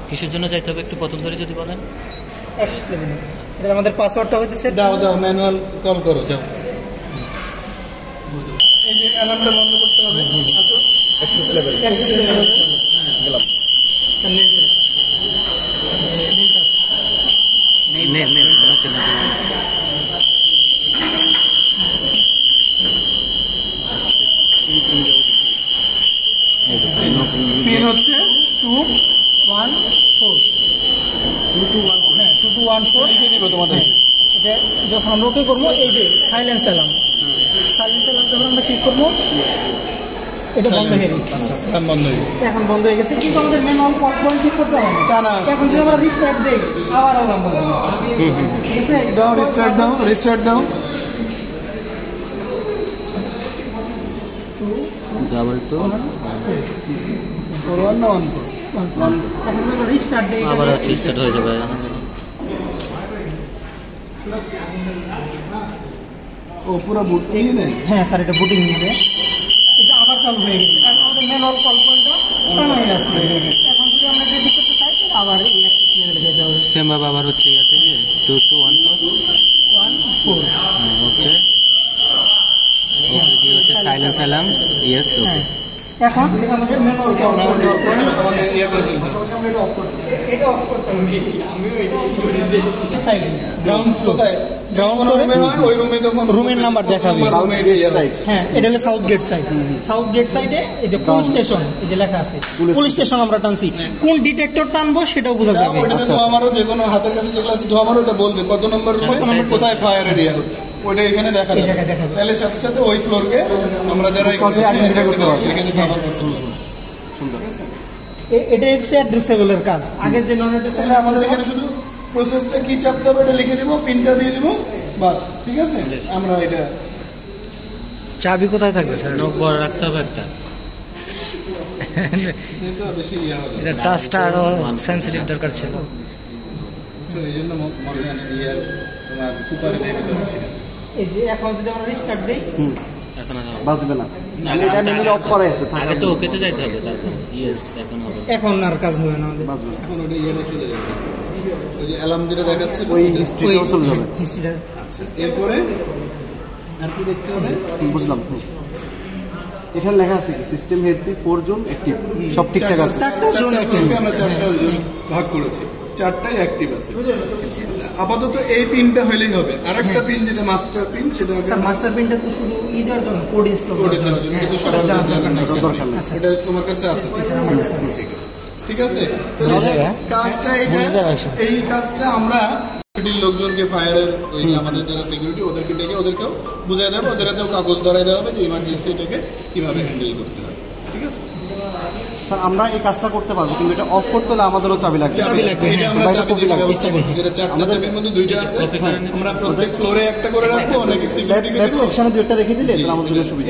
কিসের জন্য যাইতে হবে একটু প্রথম ধরে যদি বলেন। অ্যাক্সেস লেভেলে এটা আমাদের পাসওয়ার্ডটা হইতেছে দাও ম্যানুয়াল কল করো যাও। এই যে অ্যালার্মটা বন্ধ করতে হবে। আসো অ্যাক্সেস লেভেল গেলাম। পিন হচ্ছে 2214 2214 লিখে দিব তোমাদের। এটা যখন আমরা ওকে করবো, এই যে সাইলেন্স অ্যালার্ম যখন আমরা ক্লিক করবো এটা বন্ধ হয়ে গেছে। এখন বন্ধ হয়ে গেছে, কিন্তু আমাদের ম্যানুয়াল কল পয়েন্ট ঠিক করতে হবে না। এখন যদি আমরা রিস্টার্ট দেই আবার অ্যালার্ম বাজবে। ঠিক আছে, দাও রিস্টার্ট দাও। 2224114 এখন আমরা রিস্টার্ট দেই আবার রিস্টার্ট হয়ে যাবে। ও পুরো বুট নিয়ে নেয়। হ্যাঁ স্যার, এটা বুটিং নিবে। এটা আবার চালু হয়ে গেছে, কারণ আমাদের ম্যানুয়াল কল পয়েন্টটা টানাই আছে। এখন যদি আমরা এটা ঠিক করতে চাই আবার এই অ্যাক্সেস লেভেলে যেতে হবে। সেম ভাবে আবার হচ্ছে ইয়া থেকে 2214 ওকে ওকে দিয়ে হচ্ছে সাইলেন্স অ্যালার্ম ইয়েস ওকে। এখন আমাদের ম্যানুয়াল কল আমাদের ইয়া করে ফেলতে হবে। এটা অফ করতে হবে। সাইড গ্রাউন্ড ফ্লোরে ওই রুমে তখন রুমের নাম্বার দেখাবে। হ্যাঁ, এটা হলো সাউথ গেট সাইডে এই যে পুলিশ স্টেশন, এই যে লেখা আছে পুলিশ স্টেশন আমরা টানছি। কোন ডিটেক্টর টানবো সেটাও বোঝা যাবে। ওইটাতে তো আমারও যে কোনো হাতের কাছে যেগুলো আছে আমারও এটা বলবে কত নম্বর রুমে কোথায় ফায়ার এরিয়া হচ্ছে, ওইটা এখানে দেখা যাবে। তাহলে সাথে সাথে ওই ফ্লোরকে আমরা যারা এখানে কভার করতে পারবো। এটা হচ্ছে অ্যাড্রেসেবলের কাজ। আগের যে নন অ্যাড্রেসেবল আমাদের এখানে শুধু প্রসেসটা কি চাপতে হবে এটা লিখে দিব, পিনটা দিয়ে দিব, বাস। ঠিক আছে, আমরা এটা চাবি কোথায় থাকবে স্যার? বড় রাখতে হবে একটা। বেশি এটা টাচটা আরো সেনসিটিভ দরকার ছিল। এই জন্য তোমার কুপারে লেগে যাচ্ছে। এই যে এখন যদি আমরা রিস্টার্ট দেই এখন আর বাজবে না। এটা মেনুতে অফ করা আছে, আগে তো ওকেতে যাইতে হবে তারপর ইয়েস এখন হবে। এখন আর কাজ হবে না আমাদের। বাজবে না। এখন ওটা ইয়েটা চলে যাবে, ওই যে অ্যালার্ম যেটা দেখাচ্ছে ওই হিস্ট্রিটাও চলে যাবে। হিস্ট্রিটা এরপরে আর কি দেখতে হবে বুঝলাম। এখানে লেখা আছে কি সিস্টেম হেলথ 4 জোন অ্যাক্টিভ, সব ঠিকঠাক আছে। 4টা জোন অ্যাক্টিভ, আমরা 4টা জোন ভাগ করেছি, 4টাই অ্যাক্টিভ আছে। আপাতত এই পিনটা হলেই হবে। আরেকটা পিন যেটা মাস্টার পিন, সেটা স্যার মাস্টার পিনটা তো শুধু দেওয়ার জন্য কোড ইনস্টল দেওয়ার জন্য, কিন্তু সবার জানার দরকার নেই। এটা তোমার কাছে আছে। ঠিক আছে, কাজটা এই কাজটা আমরা লোকজনকে ফায়ারের ওই আমাদের যারা সিকিউরিটি ওদেরকে ডেকে ওদেরকেও বুঝাই দেবো, ওদেরকেও কাগজ ধরাই দেওয়া হবে যে ইমার্জেন্সি এটাকে কিভাবে হ্যান্ডেল করতে হবে। ঠিক আছে স্যার, আমরা এই কাজটা করতে পারবো, কিন্তু এটা অফ করতে হলে আমাদেরও চাবি লাগবে। এটা আমরা চাবি দিয়ে ব্যবস্থা করছি, যেটা 4টা চাবির মধ্যে 2টা আছে। আমরা প্রত্যেক ফ্লোরে একটা করে রাখবো, অনেকে সিকিউরিটিকে দেবো। সেকশনে 2টা রেখে দিলে তাহলে আমাদের জন্য সুবিধা।